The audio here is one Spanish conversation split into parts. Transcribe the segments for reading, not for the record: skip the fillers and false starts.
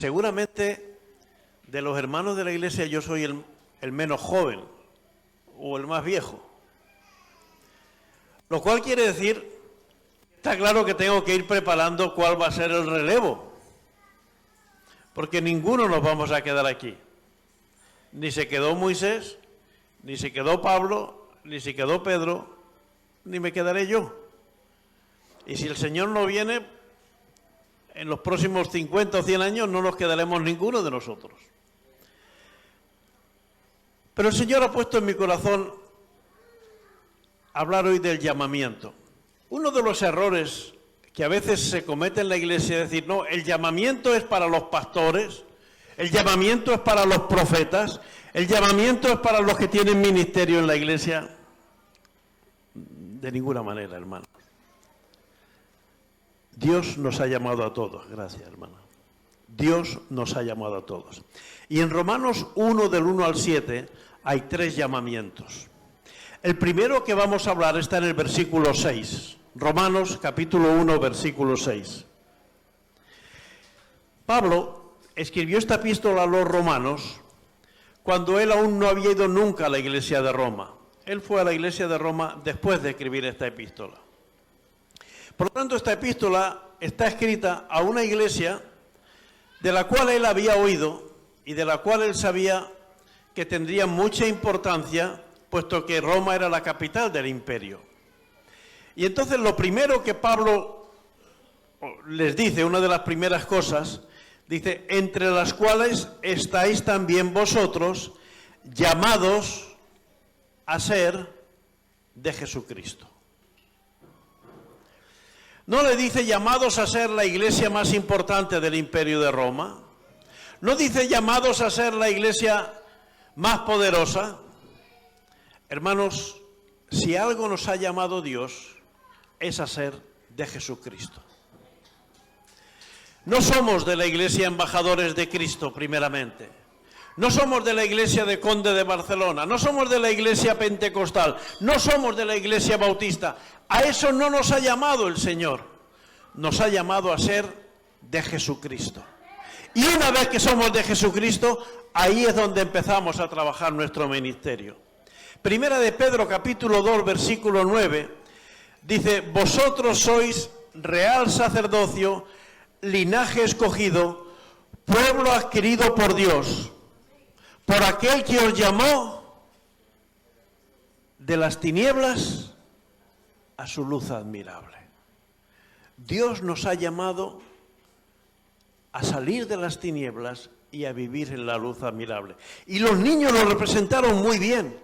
Seguramente de los hermanos de la iglesia yo soy el menos joven o el más viejo. Lo cual quiere decir, está claro que tengo que ir preparando cuál va a ser el relevo. Porque ninguno nos vamos a quedar aquí. Ni se quedó Moisés, ni se quedó Pablo, ni se quedó Pedro, ni me quedaré yo. Y si el Señor no viene, en los próximos 50 o 100 años no nos quedaremos ninguno de nosotros. Pero el Señor ha puesto en mi corazón hablar hoy del llamamiento. Uno de los errores que a veces se comete en la iglesia es decir, no, el llamamiento es para los pastores, el llamamiento es para los profetas, el llamamiento es para los que tienen ministerio en la iglesia. De ninguna manera, hermano. Dios nos ha llamado a todos. Gracias, hermana. Dios nos ha llamado a todos. Y en Romanos 1, del 1 al 7, hay 3 llamamientos. El primero que vamos a hablar está en el versículo 6. Romanos, capítulo 1, versículo 6. Pablo escribió esta epístola a los romanos cuando él aún no había ido nunca a la iglesia de Roma. Él fue a la iglesia de Roma después de escribir esta epístola. Por lo tanto, esta epístola está escrita a una iglesia de la cual él había oído y de la cual él sabía que tendría mucha importancia, puesto que Roma era la capital del imperio. Y entonces lo primero que Pablo les dice, una de las primeras cosas, dice, entre las cuales estáis también vosotros llamados a ser de Jesucristo. No le dice llamados a ser la iglesia más importante del imperio de Roma. No dice llamados a ser la iglesia más poderosa. Hermanos, si algo nos ha llamado Dios, es a ser de Jesucristo. No somos de la iglesia embajadores de Cristo, primeramente. No somos de la iglesia de Conde de Barcelona. No somos de la iglesia pentecostal. No somos de la iglesia bautista. A eso no nos ha llamado el Señor. Nos ha llamado a ser de Jesucristo. Y una vez que somos de Jesucristo, ahí es donde empezamos a trabajar nuestro ministerio. Primera de Pedro, capítulo 2, versículo 9, dice, vosotros sois real sacerdocio, linaje escogido, pueblo adquirido por Dios, por aquel que os llamó de las tinieblas a su luz admirable. Dios nos ha llamado a salir de las tinieblas y a vivir en la luz admirable. Y los niños lo representaron muy bien.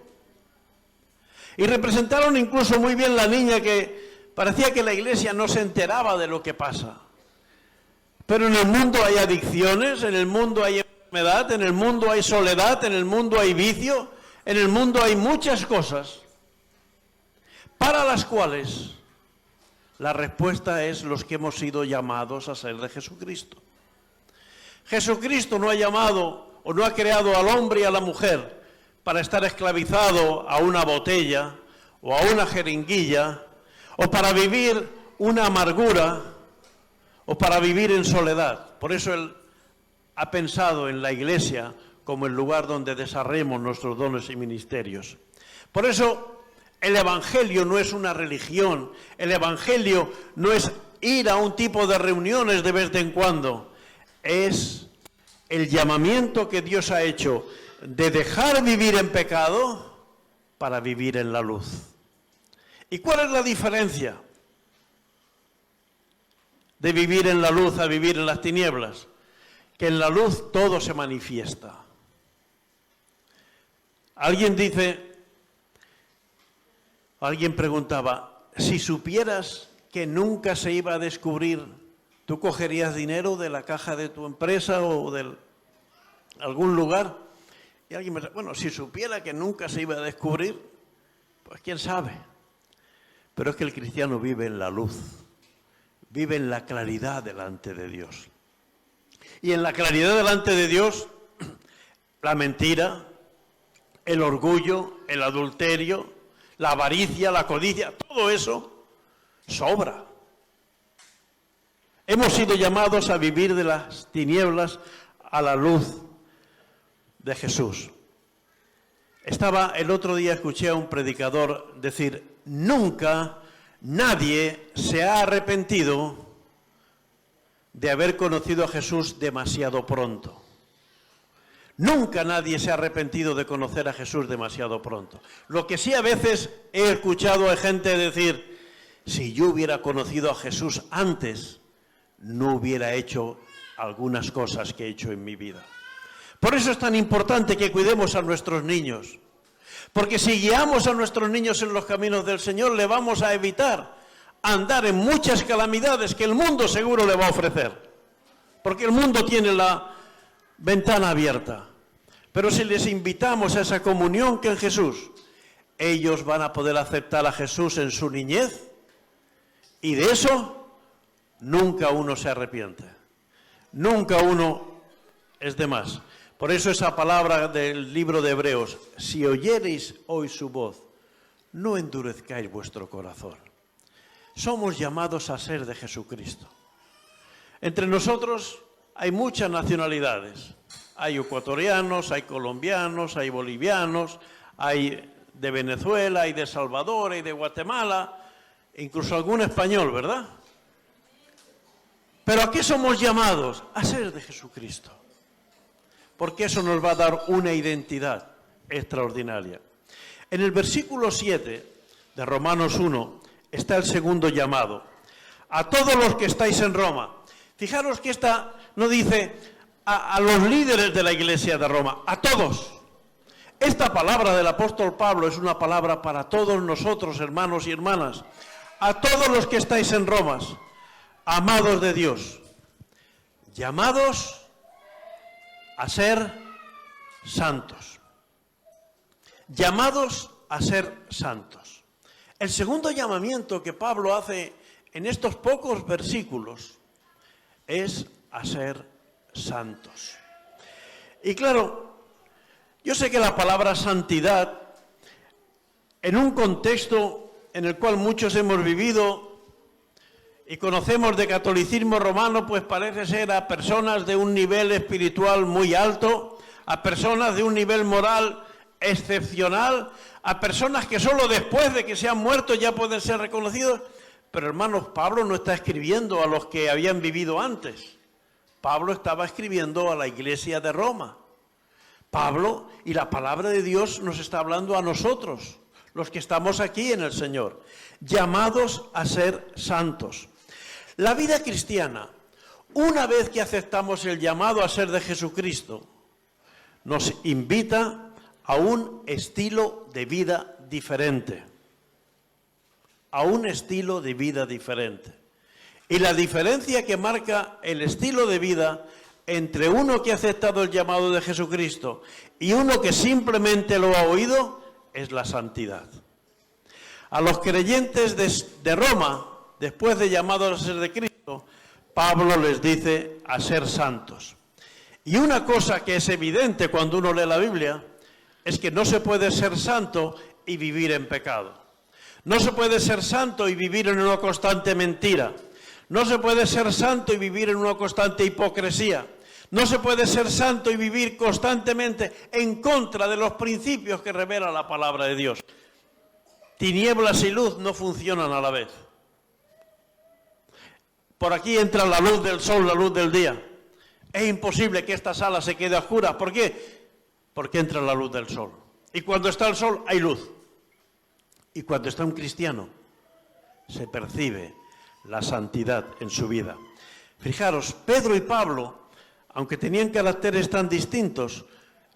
Y representaron incluso muy bien la niña que parecía que la iglesia no se enteraba de lo que pasa. Pero en el mundo hay adicciones, en el mundo hay enfermedad, en el mundo hay soledad, en el mundo hay vicio, en el mundo hay muchas cosas para las cuales la respuesta es los que hemos sido llamados a ser de Jesucristo. Jesucristo no ha llamado o no ha creado al hombre y a la mujer para estar esclavizado a una botella o a una jeringuilla o para vivir una amargura o para vivir en soledad. Por eso Él ha pensado en la iglesia como el lugar donde desarrollemos nuestros dones y ministerios. Por eso el Evangelio no es una religión, el Evangelio no es ir a un tipo de reuniones de vez en cuando, es el llamamiento que Dios ha hecho de dejar vivir en pecado para vivir en la luz. ¿Y cuál es la diferencia de vivir en la luz a vivir en las tinieblas? Que en la luz todo se manifiesta. Alguien preguntaba, si supieras que nunca se iba a descubrir, ¿tú cogerías dinero de la caja de tu empresa o de algún lugar? Y alguien me dice, bueno, si supiera que nunca se iba a descubrir, pues quién sabe. Pero es que el cristiano vive en la luz, vive en la claridad delante de Dios. Y en la claridad delante de Dios, la mentira, el orgullo, el adulterio, la avaricia, la codicia, todo eso sobra. Hemos sido llamados a vivir de las tinieblas a la luz de Jesús. El otro día escuché a un predicador decir, nunca nadie se ha arrepentido de haber conocido a Jesús demasiado pronto. Nunca nadie se ha arrepentido de conocer a Jesús demasiado pronto. Lo que sí a veces he escuchado a gente decir, si yo hubiera conocido a Jesús antes, no hubiera hecho algunas cosas que he hecho en mi vida. Por eso es tan importante que cuidemos a nuestros niños. Porque si guiamos a nuestros niños en los caminos del Señor, le vamos a evitar andar en muchas calamidades que el mundo seguro le va a ofrecer. Porque el mundo tiene la ventana abierta. Pero si les invitamos a esa comunión que en Jesús, ellos van a poder aceptar a Jesús en su niñez y de eso nunca uno se arrepiente. Nunca uno es de más. Por eso esa palabra del libro de Hebreos, si oyereis hoy su voz, no endurezcáis vuestro corazón. Somos llamados a ser de Jesucristo. Entre nosotros hay muchas nacionalidades. Hay ecuatorianos, hay colombianos, hay bolivianos, hay de Venezuela, hay de Salvador, hay de Guatemala, incluso algún español, ¿verdad? ¿Pero a qué somos llamados? A ser de Jesucristo. Porque eso nos va a dar una identidad extraordinaria. En el versículo 7 de Romanos 1 está el segundo llamado. A todos los que estáis en Roma. Fijaros que esta no dice a los líderes de la iglesia de Roma, a todos. Esta palabra del apóstol Pablo es una palabra para todos nosotros, hermanos y hermanas. A todos los que estáis en Roma, amados de Dios, llamados a ser santos. Llamados a ser santos. El segundo llamamiento que Pablo hace en estos pocos versículos es a ser santos. Y claro, yo sé que la palabra santidad, en un contexto en el cual muchos hemos vivido y conocemos de catolicismo romano, pues parece ser a personas de un nivel espiritual muy alto, a personas de un nivel moral excepcional, a personas que solo después de que se han muerto ya pueden ser reconocidos. Pero hermanos, Pablo no está escribiendo a los que habían vivido antes. Pablo estaba escribiendo a la iglesia de Roma. Pablo y la palabra de Dios nos está hablando a nosotros, los que estamos aquí en el Señor, llamados a ser santos. La vida cristiana, una vez que aceptamos el llamado a ser de Jesucristo, nos invita a un estilo de vida diferente. A un estilo de vida diferente. Y la diferencia que marca el estilo de vida entre uno que ha aceptado el llamado de Jesucristo y uno que simplemente lo ha oído es la santidad. A los creyentes de Roma, después de llamados a ser de Cristo, Pablo les dice a ser santos. Y una cosa que es evidente cuando uno lee la Biblia es que no se puede ser santo y vivir en pecado. No se puede ser santo y vivir en una constante mentira. No se puede ser santo y vivir en una constante hipocresía. No se puede ser santo y vivir constantemente en contra de los principios que revela la palabra de Dios. Tinieblas y luz no funcionan a la vez. Por aquí entra la luz del sol, la luz del día. Es imposible que esta sala se quede oscura. ¿Por qué? Porque entra la luz del sol. Y cuando está el sol hay luz. Y cuando está un cristiano se percibe la santidad en su vida. Fijaros, Pedro y Pablo, aunque tenían caracteres tan distintos,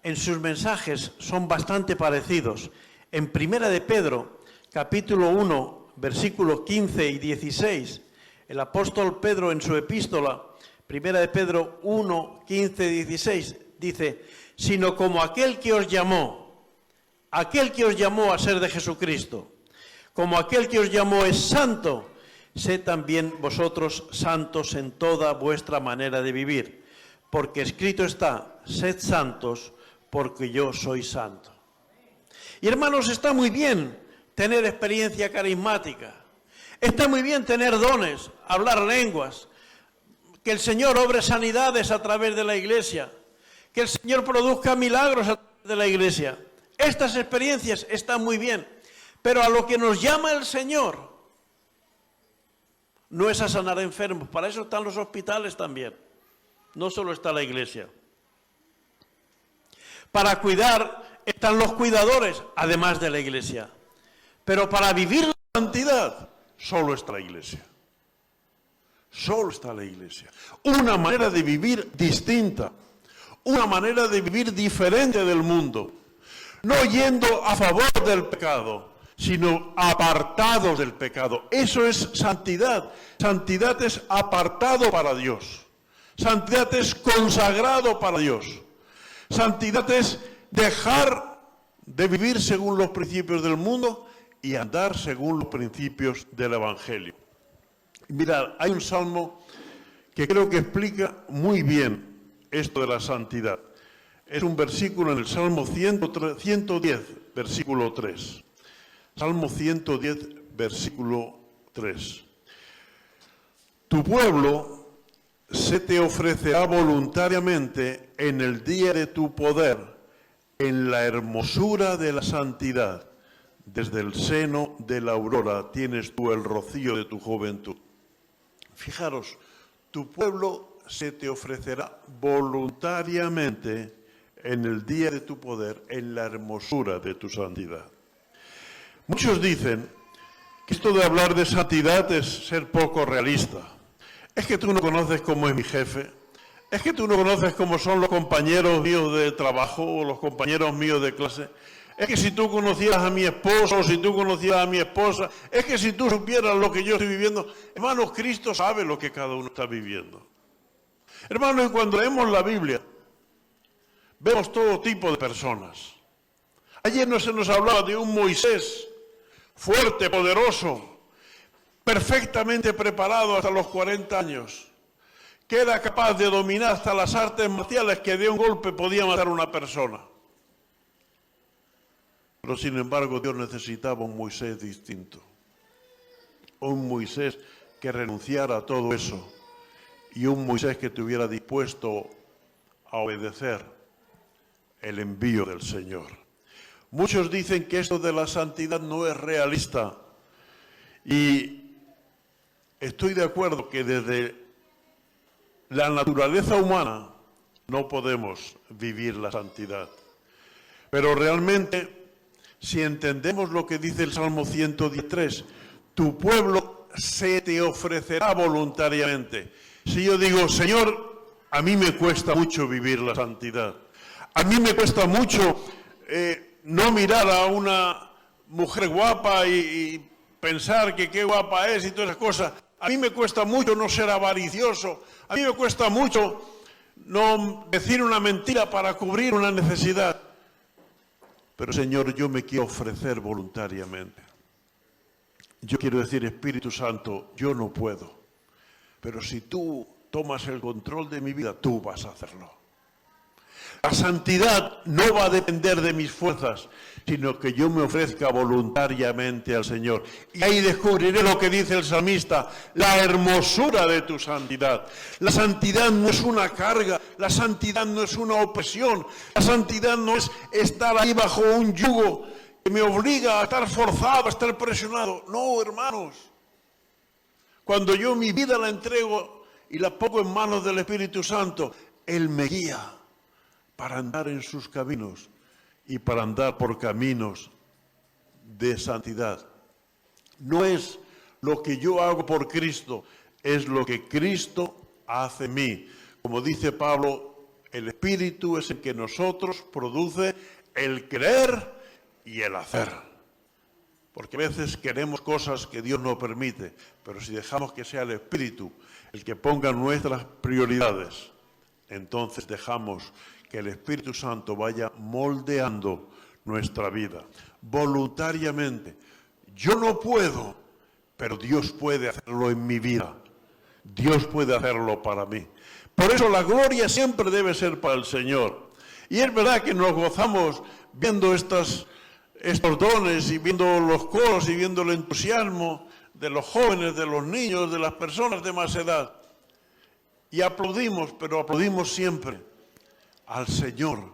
en sus mensajes son bastante parecidos. En Primera de Pedro, capítulo 1, versículos 15 y 16, el apóstol Pedro en su epístola, Primera de Pedro 1, 15 y 16, dice, sino como aquel que os llamó a ser de Jesucristo, como aquel que os llamó es santo, sed también vosotros santos en toda vuestra manera de vivir, porque escrito está, sed santos, porque yo soy santo. Y hermanos, está muy bien tener experiencia carismática, está muy bien tener dones, hablar lenguas, que el Señor obre sanidades a través de la iglesia, que el Señor produzca milagros a través de la iglesia. Estas experiencias están muy bien, pero a lo que nos llama el Señor no es a sanar enfermos, para eso están los hospitales también, no solo está la iglesia. Para cuidar están los cuidadores, además de la iglesia. Pero para vivir la santidad, solo está la iglesia. Solo está la iglesia. Una manera de vivir distinta, una manera de vivir diferente del mundo. No yendo a favor del pecado, sino apartados del pecado. Eso es santidad. Santidad es apartado para Dios. Santidad es consagrado para Dios. Santidad es dejar de vivir según los principios del mundo y andar según los principios del Evangelio. Mirad, hay un salmo que creo que explica muy bien esto de la santidad. Es un versículo en el Salmo 110, versículo 3. Salmo 110, versículo 3. Tu pueblo se te ofrecerá voluntariamente en el día de tu poder, en la hermosura de la santidad. Desde el seno de la aurora tienes tú el rocío de tu juventud. Fijaros, tu pueblo se te ofrecerá voluntariamente en el día de tu poder, en la hermosura de tu santidad. Muchos dicen que esto de hablar de santidad es ser poco realista. Es que tú no conoces cómo es mi jefe. Es que tú no conoces cómo son los compañeros míos de trabajo o los compañeros míos de clase. Es que si tú conocieras a mi esposo o si tú conocieras a mi esposa, es que si tú supieras lo que yo estoy viviendo. Hermanos, Cristo sabe lo que cada uno está viviendo. Hermanos, y cuando leemos la Biblia, vemos todo tipo de personas. Ayer no se nos hablaba de un Moisés fuerte, poderoso, perfectamente preparado hasta los 40 años, que era capaz de dominar hasta las artes marciales, que de un golpe podía matar a una persona. Pero sin embargo Dios necesitaba un Moisés distinto, un Moisés que renunciara a todo eso y un Moisés que estuviera dispuesto a obedecer el envío del Señor. Muchos dicen que esto de la santidad no es realista y estoy de acuerdo que desde la naturaleza humana no podemos vivir la santidad. Pero realmente, si entendemos lo que dice el Salmo 113, tu pueblo se te ofrecerá voluntariamente. Si yo digo, Señor, a mí me cuesta mucho vivir la santidad. A mí me cuesta mucho no mirar a una mujer guapa y pensar que qué guapa es y todas esas cosas. A mí me cuesta mucho no ser avaricioso. A mí me cuesta mucho no decir una mentira para cubrir una necesidad. Pero Señor, yo me quiero ofrecer voluntariamente. Yo quiero decir, Espíritu Santo, yo no puedo. Pero si tú tomas el control de mi vida, tú vas a hacerlo. La santidad no va a depender de mis fuerzas, sino que yo me ofrezca voluntariamente al Señor. Y ahí descubriré lo que dice el salmista, la hermosura de tu santidad. La santidad no es una carga, la santidad no es una opresión, la santidad no es estar ahí bajo un yugo que me obliga a estar forzado, a estar presionado. No, hermanos. Cuando yo mi vida la entrego y la pongo en manos del Espíritu Santo, Él me guía para andar en sus caminos y para andar por caminos de santidad. No es lo que yo hago por Cristo, es lo que Cristo hace en mí. Como dice Pablo, el Espíritu es el que nosotros produce el querer y el hacer. Porque a veces queremos cosas que Dios no permite, pero si dejamos que sea el Espíritu el que ponga nuestras prioridades, entonces dejamos que el Espíritu Santo vaya moldeando nuestra vida voluntariamente. Yo no puedo, pero Dios puede hacerlo en mi vida. Dios puede hacerlo para mí. Por eso la gloria siempre debe ser para el Señor. Y es verdad que nos gozamos viendo estos dones y viendo los coros y viendo el entusiasmo de los jóvenes, de los niños, de las personas de más edad. Y aplaudimos, pero aplaudimos siempre al Señor,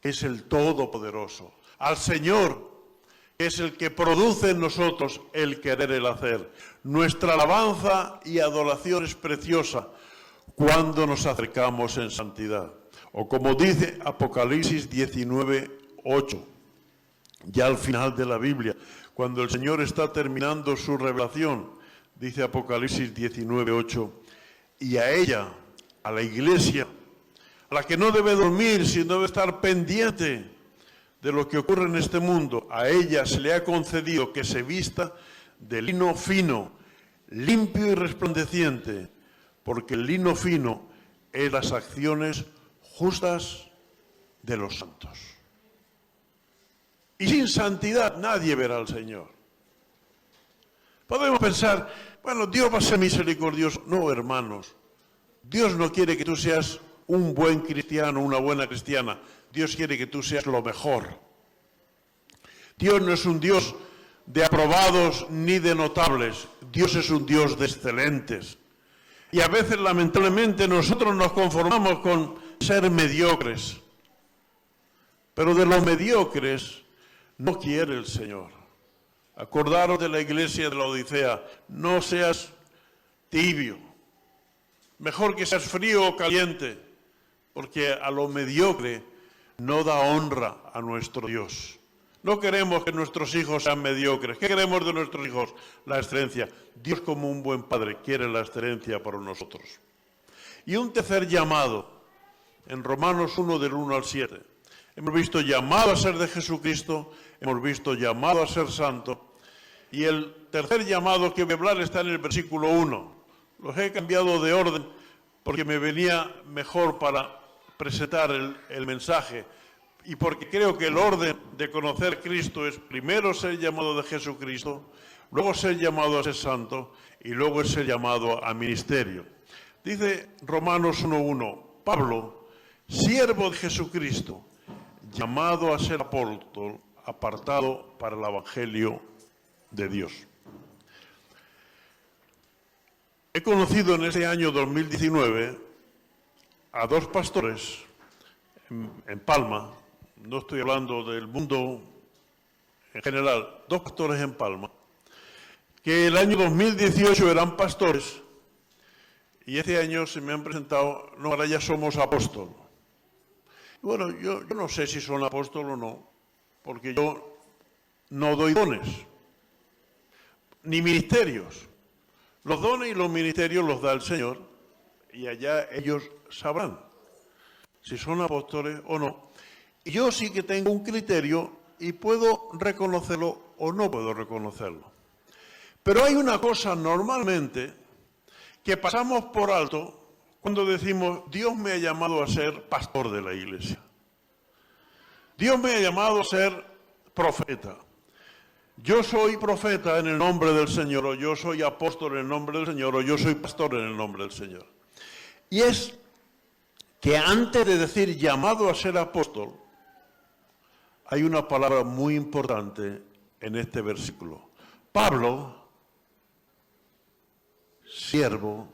que es el Todopoderoso, al Señor, que es el que produce en nosotros el querer, el hacer. Nuestra alabanza y adoración es preciosa cuando nos acercamos en santidad. O como dice Apocalipsis 19:8, ya al final de la Biblia, cuando el Señor está terminando su revelación, dice Apocalipsis 19:8, y a ella, a la iglesia, a la que no debe dormir, sino debe estar pendiente de lo que ocurre en este mundo, a ella se le ha concedido que se vista de lino fino, limpio y resplandeciente, porque el lino fino es las acciones justas de los santos. Y sin santidad nadie verá al Señor. Podemos pensar, bueno, Dios va a ser misericordioso. No, hermanos, Dios no quiere que tú seas un buen cristiano, una buena cristiana. Dios quiere que tú seas lo mejor. Dios no es un Dios de aprobados ni de notables. Dios es un Dios de excelentes. Y a veces, lamentablemente, nosotros nos conformamos con ser mediocres. Pero de los mediocres no quiere el Señor. Acordaros de la iglesia de la Odisea. No seas tibio. Mejor que seas frío o caliente. Porque a lo mediocre no da honra a nuestro Dios. No queremos que nuestros hijos sean mediocres. ¿Qué queremos de nuestros hijos? La excelencia. Dios, como un buen padre, quiere la excelencia para nosotros. Y un tercer llamado, en Romanos 1, del 1 al 7. Hemos visto llamado a ser de Jesucristo, hemos visto llamado a ser santo, y el tercer llamado que voy a hablar está en el versículo 1. Los he cambiado de orden porque me venía mejor para presentar el mensaje, y porque creo que el orden de conocer a Cristo es primero ser llamado de Jesucristo, luego ser llamado a ser santo y luego ser llamado a ministerio. Dice Romanos 1:1, Pablo, siervo de Jesucristo, llamado a ser apóstol, apartado para el Evangelio de Dios. He conocido en este año 2019 a dos pastores en Palma, no estoy hablando del mundo en general, dos pastores en Palma, que el año 2018 eran pastores y este año se me han presentado, no, ahora ya somos apóstoles. Bueno, yo no sé si son apóstoles o no, porque yo no doy dones, ni ministerios. Los dones y los ministerios los da el Señor y allá ellos sabrán si son apóstoles o no. Y yo sí que tengo un criterio y puedo reconocerlo o no puedo reconocerlo. Pero hay una cosa normalmente que pasamos por alto cuando decimos, Dios me ha llamado a ser pastor de la iglesia. Dios me ha llamado a ser profeta. Yo soy profeta en el nombre del Señor, o yo soy apóstol en el nombre del Señor, o yo soy pastor en el nombre del Señor. Y es que antes de decir llamado a ser apóstol, hay una palabra muy importante en este versículo. Pablo, siervo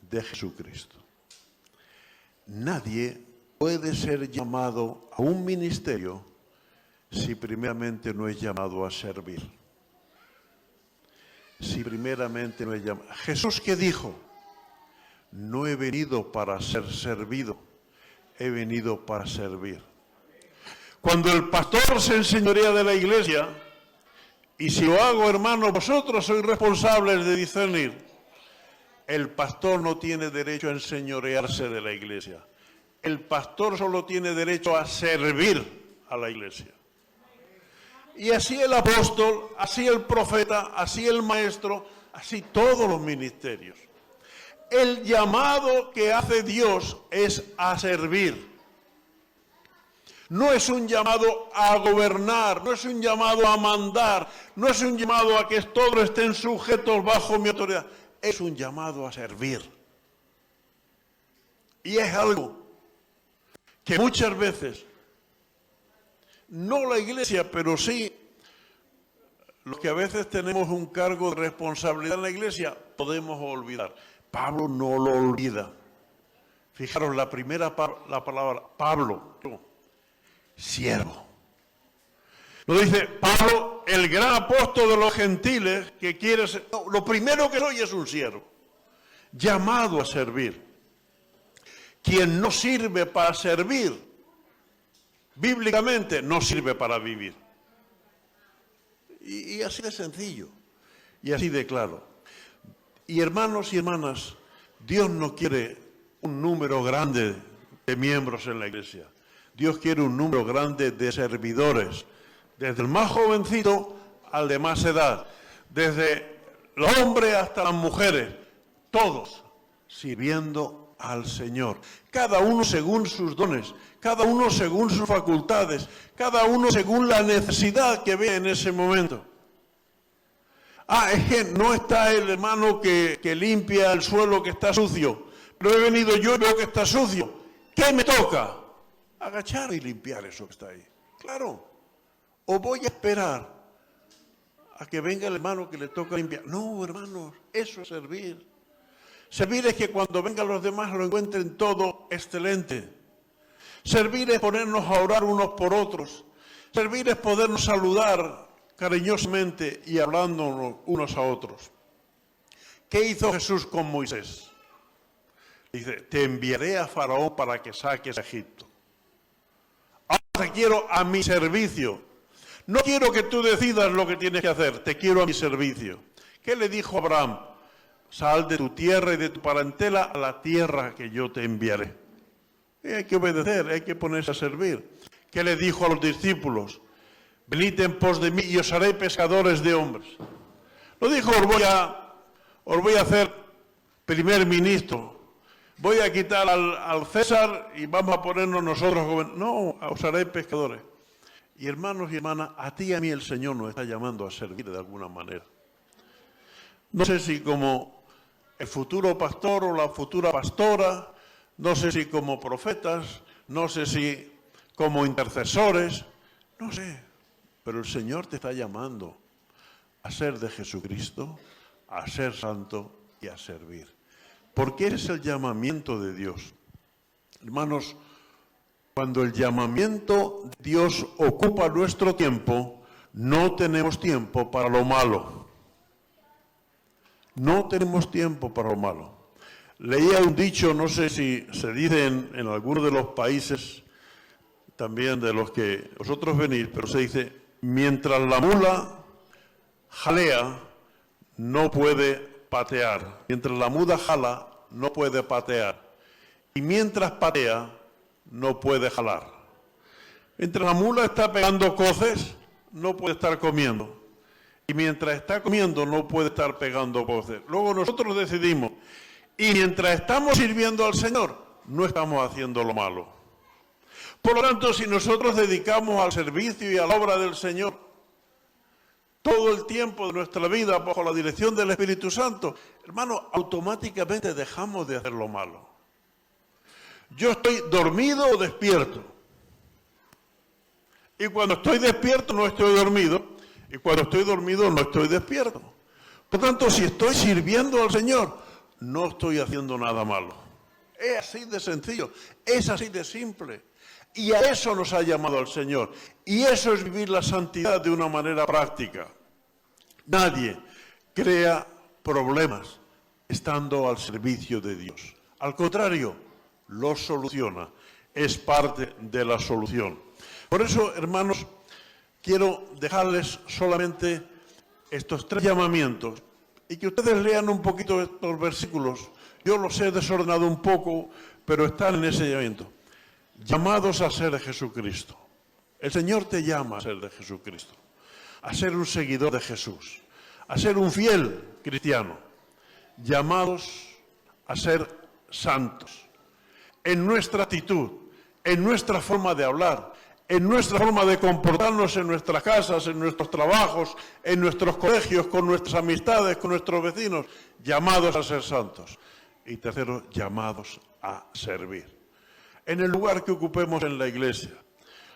de Jesucristo. Nadie puede ser llamado a un ministerio si primeramente no es llamado a servir. Si primeramente no es llamado. Jesús, ¿qué dijo? No he venido para ser servido, he venido para servir. Cuando el pastor se enseñorea de la iglesia, y si lo hago, hermano, vosotros sois responsables de discernir, el pastor no tiene derecho a enseñorearse de la iglesia. El pastor solo tiene derecho a servir a la iglesia. Y así el apóstol, así el profeta, así el maestro, así todos los ministerios. El llamado que hace Dios es a servir. No es un llamado a gobernar, no es un llamado a mandar, no es un llamado a que todos estén sujetos bajo mi autoridad. Es un llamado a servir. Y es algo que muchas veces, no la iglesia, pero sí los que a veces tenemos un cargo de responsabilidad en la iglesia, podemos olvidar. Pablo no lo olvida. Fijaros la primera la palabra, Pablo, siervo. No dice Pablo, el gran apóstol de los gentiles que quiere ser. No, lo primero que soy es un siervo, llamado a servir. Quien no sirve para servir, bíblicamente no sirve para vivir. Y así de sencillo, y así de claro. Y hermanos y hermanas, Dios no quiere un número grande de miembros en la iglesia. Dios quiere un número grande de servidores, desde el más jovencito al de más edad, desde los hombres hasta las mujeres, todos sirviendo al Señor, cada uno según sus dones, cada uno según sus facultades, cada uno según la necesidad que ve en ese momento. Es que no está el hermano que limpia el suelo que está sucio, pero he venido yo y veo que está sucio. ¿Qué me toca? Agachar y limpiar eso que está ahí. Claro. O voy a esperar a que venga el hermano que le toca limpiar. No, hermanos, eso es servir. Servir es que cuando vengan los demás lo encuentren todo excelente. Servir es ponernos a orar unos por otros. Servir es podernos saludar cariñosamente y hablándonos unos a otros. ¿Qué hizo Jesús con Moisés? Dice, te enviaré a Faraón para que saques a Egipto. Ahora te quiero a mi servicio. No quiero que tú decidas lo que tienes que hacer, te quiero a mi servicio. ¿Qué le dijo Abraham? Sal de tu tierra y de tu parentela a la tierra que yo te enviaré. Y hay que obedecer, hay que ponerse a servir. ¿Qué le dijo a los discípulos? Venid en pos de mí y os haré pescadores de hombres. No dijo, os voy a hacer primer ministro. Voy a quitar al César y vamos a ponernos nosotros jóvenes. No, os haré pescadores. Y hermanos y hermanas, a ti y a mí el Señor nos está llamando a servir de alguna manera. No sé si como el futuro pastor o la futura pastora, no sé si como profetas, no sé si como intercesores, no sé, pero el Señor te está llamando a ser de Jesucristo, a ser santo y a servir. Porque ese es el llamamiento de Dios. Hermanos, cuando el llamamiento de Dios ocupa nuestro tiempo, no tenemos tiempo para lo malo. No tenemos tiempo para lo malo. Leía un dicho, no sé si se dice en algunos de los países, también de los que vosotros venís, pero se dice, mientras la mula jalea, no puede patear. Mientras la mula jala, no puede patear. Y mientras patea, no puede jalar. Mientras la mula está pegando coces, no puede estar comiendo. Y mientras está comiendo, no puede estar pegando coces. Luego nosotros decidimos. Y mientras estamos sirviendo al Señor, no estamos haciendo lo malo. Por lo tanto, si nosotros dedicamos al servicio y a la obra del Señor todo el tiempo de nuestra vida bajo la dirección del Espíritu Santo, hermano, automáticamente dejamos de hacer lo malo. Yo estoy dormido o despierto. Y cuando estoy despierto no estoy dormido. Y cuando estoy dormido no estoy despierto. Por tanto, si estoy sirviendo al Señor, no estoy haciendo nada malo. Es así de sencillo, es así de simple. Y a eso nos ha llamado el Señor. Y eso es vivir la santidad de una manera práctica. Nadie crea problemas estando al servicio de Dios. Al contrario, los soluciona. Es parte de la solución. Por eso, hermanos, quiero dejarles solamente estos 3 llamamientos y que ustedes lean un poquito estos versículos. Yo los he desordenado un poco, pero están en ese llamamiento. Llamados a ser de Jesucristo. El Señor te llama a ser de Jesucristo, a ser un seguidor de Jesús, a ser un fiel cristiano. Llamados a ser santos. En nuestra actitud, en nuestra forma de hablar, en nuestra forma de comportarnos en nuestras casas, en nuestros trabajos, en nuestros colegios, con nuestras amistades, con nuestros vecinos, llamados a ser santos. Y tercero, llamados a servir. En el lugar que ocupemos en la iglesia.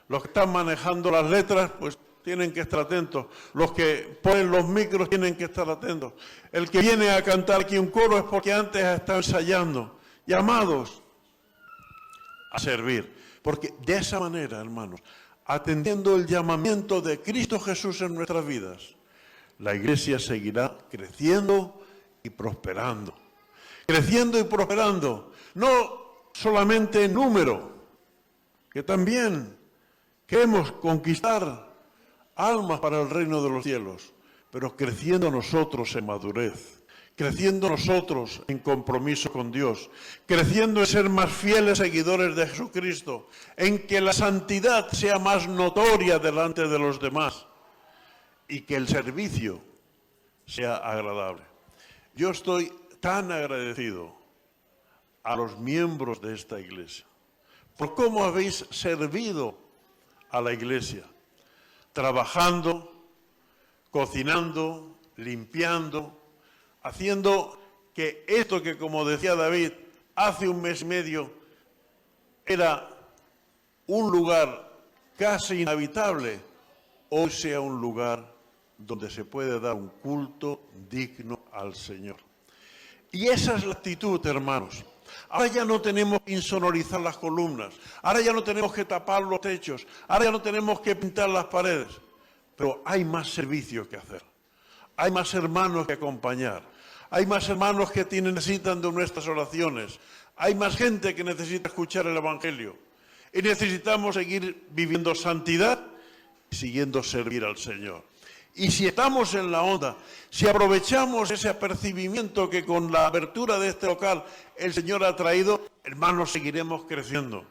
Los que están manejando las letras, pues tienen que estar atentos. Los que ponen los micros tienen que estar atentos. El que viene a cantar aquí un coro es porque antes ha estado ensayando. Llamados a servir. Porque de esa manera, hermanos, atendiendo el llamamiento de Cristo Jesús en nuestras vidas, la Iglesia seguirá creciendo y prosperando. Creciendo y prosperando, no solamente en número, que también queremos conquistar almas para el reino de los cielos, pero creciendo nosotros en madurez, creciendo nosotros en compromiso con Dios, creciendo en ser más fieles seguidores de Jesucristo, en que la santidad sea más notoria delante de los demás y que el servicio sea agradable. Yo estoy tan agradecido a los miembros de esta iglesia por cómo habéis servido a la iglesia, trabajando, cocinando, limpiando, haciendo que esto que, como decía David, hace un mes y medio era un lugar casi inhabitable, hoy sea un lugar donde se puede dar un culto digno al Señor. Y esa es la actitud, hermanos. Ahora ya no tenemos que insonorizar las columnas, ahora ya no tenemos que tapar los techos, ahora ya no tenemos que pintar las paredes, pero hay más servicio que hacer, hay más hermanos que acompañar, hay más hermanos que necesitan de nuestras oraciones, hay más gente que necesita escuchar el Evangelio y necesitamos seguir viviendo santidad y siguiendo servir al Señor. Y si estamos en la onda, si aprovechamos ese apercibimiento que con la apertura de este local el Señor ha traído, hermanos, seguiremos creciendo.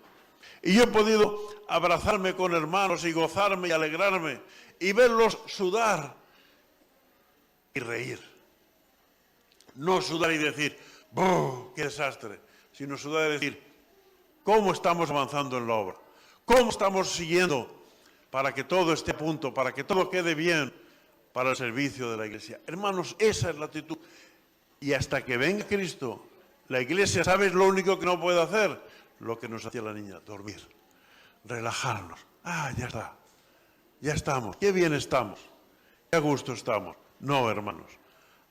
Y yo he podido abrazarme con hermanos y gozarme y alegrarme y verlos sudar y reír. No sudar y decir, ¡buh, qué desastre!, sino sudar y decir, ¿cómo estamos avanzando en la obra? ¿Cómo estamos siguiendo para que todo esté a punto, para que todo quede bien para el servicio de la iglesia? Hermanos, esa es la actitud. Y hasta que venga Cristo, la iglesia, ¿sabes lo único que no puede hacer? Lo que nos hacía la niña, dormir, relajarnos. Ah, ya está, ya estamos, qué bien estamos, qué a gusto estamos. No, hermanos,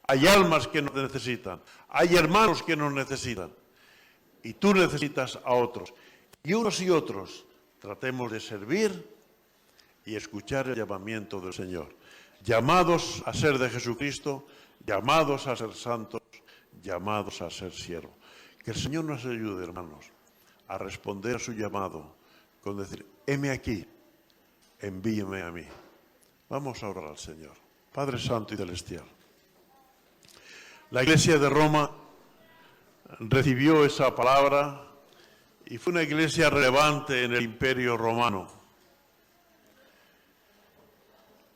hay almas que nos necesitan, hay hermanos que nos necesitan. Y tú necesitas a otros. Y unos y otros tratemos de servir y escuchar el llamamiento del Señor. Llamados a ser de Jesucristo, llamados a ser santos, llamados a ser siervos. Que el Señor nos ayude, hermanos, a responder a su llamado con decir, heme aquí, envíeme a mí. Vamos a orar al Señor. Padre Santo y Celestial, la Iglesia de Roma recibió esa palabra y fue una iglesia relevante en el Imperio Romano.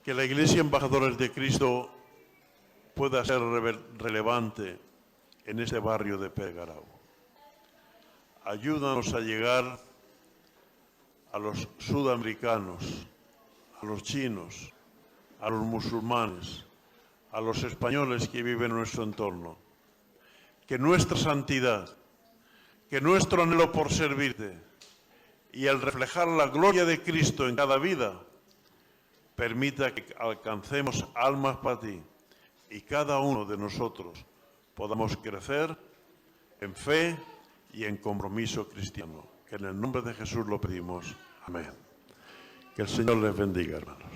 Que la Iglesia Embajadores de Cristo pueda ser relevante en este barrio de Peguarau. Ayúdanos a llegar a los sudamericanos, a los chinos, a los musulmanes, a los españoles que viven en nuestro entorno. Que nuestra santidad, que nuestro anhelo por servirte y el reflejar la gloria de Cristo en cada vida permita que alcancemos almas para ti y cada uno de nosotros podamos crecer en fe y en compromiso cristiano. Que en el nombre de Jesús lo pedimos. Amén. Que el Señor les bendiga, hermanos.